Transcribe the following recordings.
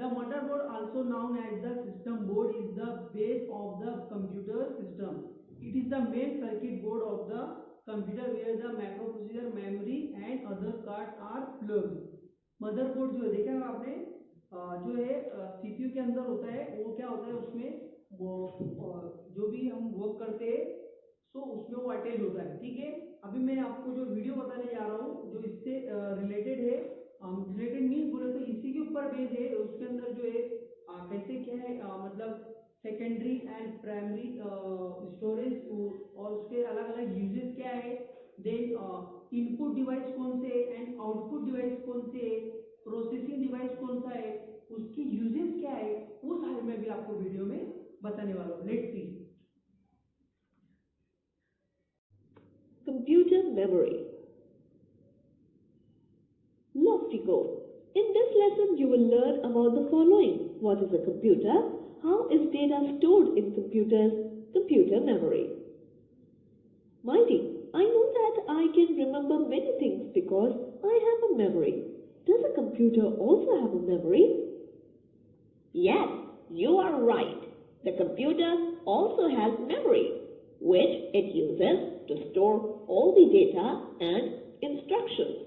The motherboard, also known as the system board, is the base of the computer system. It is the main circuit board of the computer where the microprocessor, memory and other cards are plugged. Motherboard जो है देखा है आपने, जो है CPU के अंदर होता है, वो क्या होता है उसमें वो जो भी हम वर्क करते हैं सो उसमें वो अटैच होता है। ठीक है, अभी मैं आपको जो वीडियो बताने जा रहा हूँ जो इससे रिलेटेड है, रिलेटेड मीन्स बोले तो इसी के ऊपर बेस है। उसके अंदर जो है कैसे क्या है, मतलब सेकेंडरी एंड प्राइमरी स्टोरेज और उसके अलग अलग यूजेस क्या है, देन इनपुट डिवाइस कौन से एंड आउटपुट डिवाइस कौन से है, प्रोसेसिंग डिवाइस कौन सा है, उसकी यूजेस क्या है, वो सारे मैं भी आपको वीडियो में बताने वाला हूँ। Let's see. Computer memory. Lofty goal. In this lesson, you will learn about the following. What is a computer? How is data stored in computers? Computer memory. Mighty, I know that I can remember many things because I have a memory. Does a computer also have a memory? Yes, you are right. The computer also has memory, which it uses to store all the data and instructions.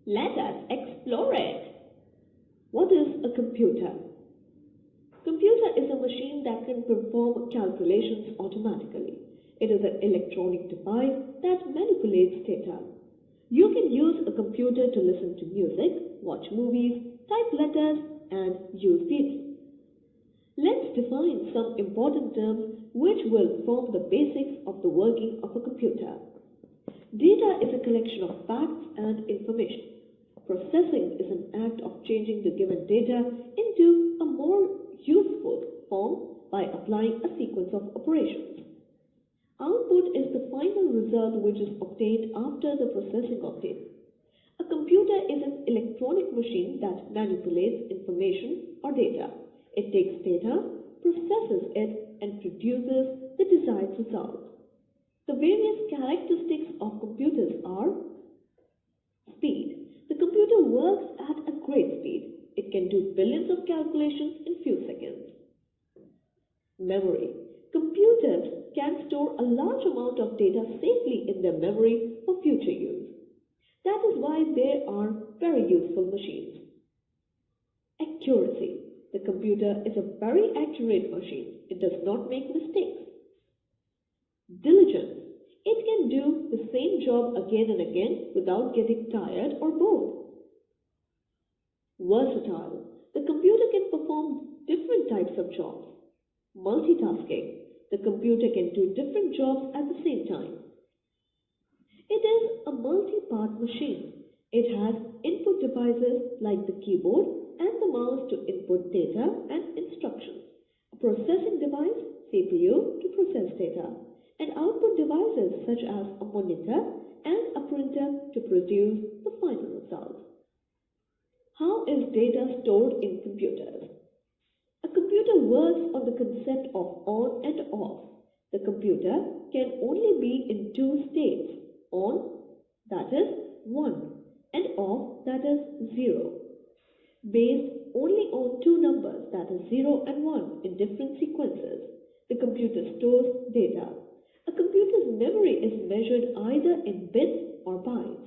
Let us explore it. What is a computer? Computer is a machine that can perform calculations automatically. It is an electronic device that manipulates data. You can use a computer to listen to music, watch movies, type letters, and use data. Let's define some important terms which will form the basics of the working of a computer. Data is a collection of facts and information. Processing is an act of changing the given data into a more useful form by applying a sequence of operations. Output is the final result which is obtained after the processing of data. A computer is an electronic machine that manipulates information or data. It takes data, processes it, and produces the desired result. The various characteristics of computers are: speed. The computer works at a great speed. It can do billions of calculations in few seconds. Memory. Computers can store a large amount of data safely in their memory for future use. That is why they are very useful machines. Accuracy. The computer is a very accurate machine. It does not make mistakes. Diligence. It can do the same job again and again without getting tired or bored. Versatile. The computer can perform different types of jobs. Multitasking. The computer can do different jobs at the same time. It is a multi-part machine. It has input devices like the keyboard and the mouse to input data and instructions, a processing device, CPU, to process data, and output devices such as a monitor and a printer to produce the final result. How is data stored in computers? A computer works on the concept of on and off. The computer can only be in two states: on, that is 1, and off, that is 0, based only on two numbers, that is 0 and 1, in different sequences. The computer stores data. A computer's memory is measured either in bits or bytes.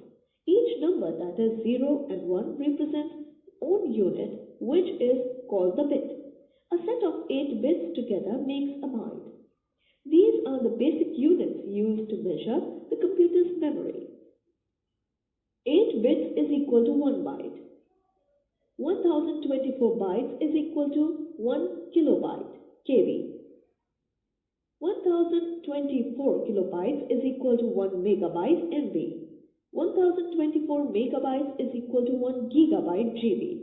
Each number, that is 0 and 1, represents its own unit, which is called the bit. A set of 8 bits together makes a byte. These are the basic units used to measure the computer's memory. 8 bits is equal to 1 byte. 1024 bytes is equal to 1 kilobyte, KB. 1024 kilobytes is equal to 1 megabyte, MB. 1024 megabytes is equal to 1 gigabyte, GB.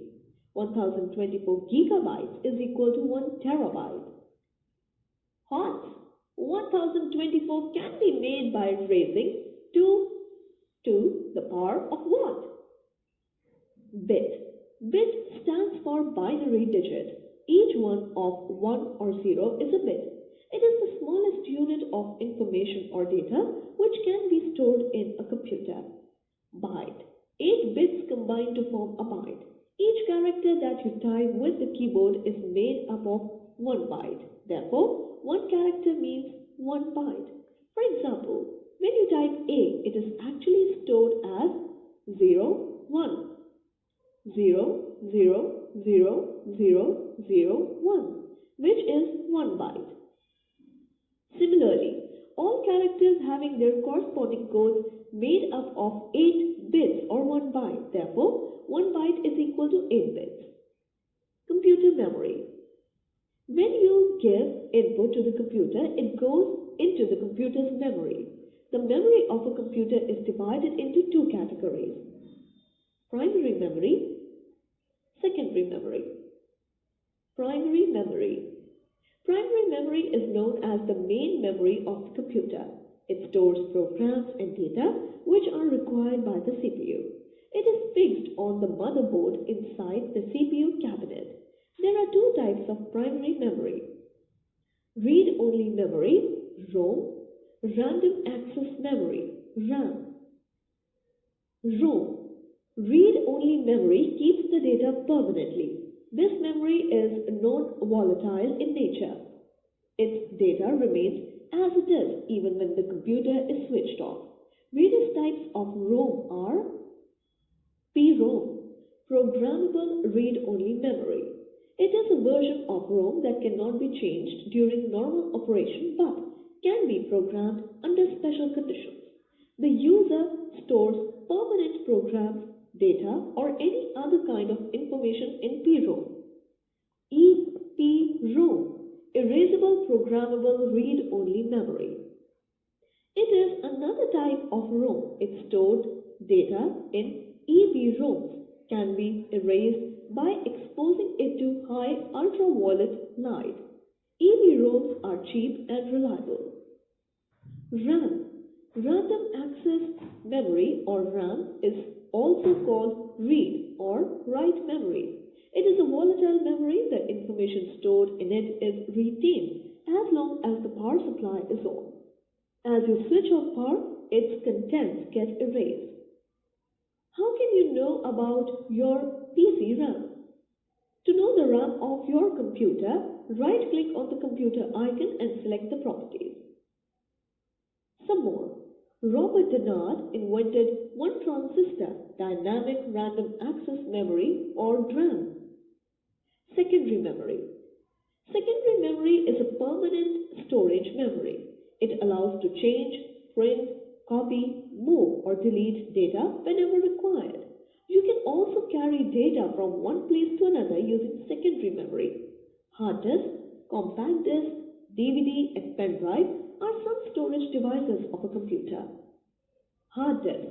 1024 gigabytes is equal to 1 terabyte. Hot. 1024 can be made by raising 2 to the power of what? Bit. Bit stands for binary digit. Each one of 1 or 0 is a bit. It is the smallest unit of information or data which can be stored in a computer. Byte. 8 bits combine to form a byte. Each character that you type with the keyboard is made up of 1 byte. Therefore, one character means 1 byte. For example, when you type A, it is actually stored as 0, 1. 0, 0, 0, 0, 0, 1, which is 1 byte. Similarly, all characters having their corresponding codes made up of 8 bits or 1 byte. Therefore, 1 byte is equal to 8 bits. Computer memory. When you give input to the computer, it goes into the computer's memory. The memory of a computer is divided into 2 categories: primary memory, secondary memory. Primary memory. Primary memory is known as the main memory of the computer. It stores programs and data which are required by the CPU. It is fixed on the motherboard inside the CPU cabinet. There are 2 types of primary memory: read-only memory, ROM, random access memory, RAM. ROM. Read-only memory keeps the data permanently. This memory is non-volatile in nature. Its data remains as it is even when the computer is switched off. Various types of ROM are: PROM, programmable read-only memory. It is a version of ROM that cannot be changed during normal operation but can be programmed under special conditions. The user stores permanent programs, data, or any other kind of information in PROM. EPROM, erasable programmable read-only memory. It is another type of ROM. It stored data in EPROMs, can be erased by exposing it to high ultraviolet light. EPROMs are cheap and reliable. RAM, random access memory or RAM, is also called read or write memory. It is a volatile memory. The information stored in it is retained as long as the power supply is on. As you switch off power, its contents get erased. How can you know about your PC RAM? To know the RAM of your computer, right-click on the computer icon and select the properties. Some more. Robert Dennard invented one transistor, dynamic random access memory or DRAM. Secondary memory. Secondary memory is a permanent storage memory. It allows to change, print, copy, move or delete data whenever required. You can also carry data from one place to another using secondary memory. Hard disk, compact disk, DVD and pen drive are some storage devices of a computer. Hard disk.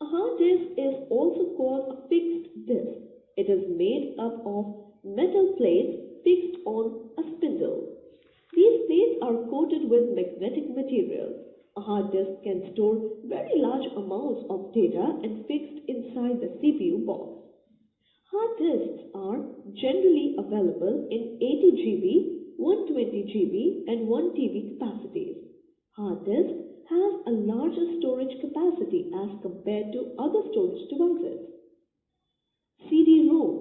A hard disk is also called a fixed disk. It is made up of metal plates fixed on a spindle. These plates are coated with magnetic material. A hard disk can store very large amounts of data and fixed inside the CPU box. Hard disks are generally available in 80 GB, 120 GB and 1 TB capacities. Hard disk has a larger storage capacity as compared to other storage devices. CD-ROM.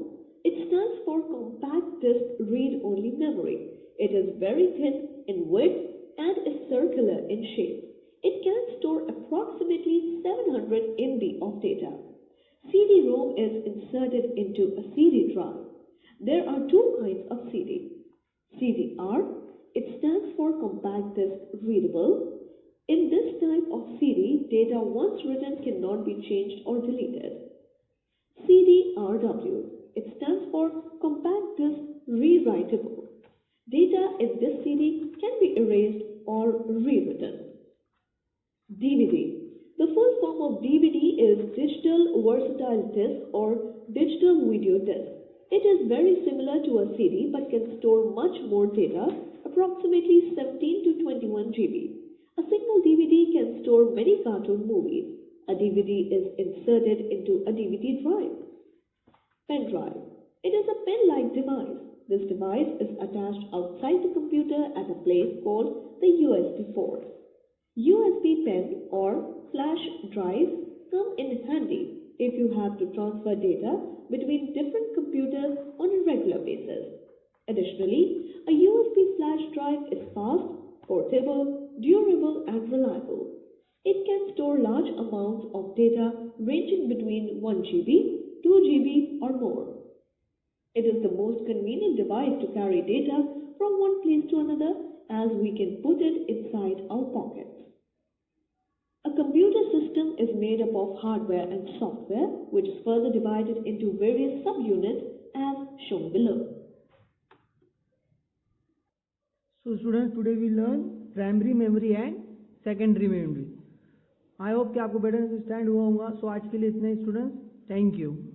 It stands for Compact Disc Read-Only Memory. It is very thin in width and is circular in shape. It can store approximately 700 MB of data. CD-ROM is inserted into a CD drive. There are 2 kinds of CD. CD-R, it stands for Compact Disc Readable. In this type of CD, data once written cannot be changed or deleted. CD-RW, it stands for Compact Disc Rewritable. Data in this CD can be erased or rewritten. DVD. The full form of DVD is Digital Versatile Disc or Digital Video Disc. It is very similar to a CD but can store much more data, approximately 17 to 21 GB. A single DVD can store many cartoon movies. A DVD is inserted into a DVD drive. Pen drive. It is a pen-like device. This device is attached outside the computer at a place called the USB port. USB pen or flash drives come in handy. if you have to transfer data between different computers on a regular basis. Additionally, a USB flash drive is fast, portable, durable and reliable. It can store large amounts of data ranging between 1 GB, 2 GB or more. It is the most convenient device to carry data from one place to another, as we can put it inside our pockets. A computer system is made up of hardware and software, which is further divided into various subunits as shown below. So students, today we learn primary memory and secondary memory. I hope कि आपको better understand हुआ होगा. So आज के लिए इतना ही students. Thank you.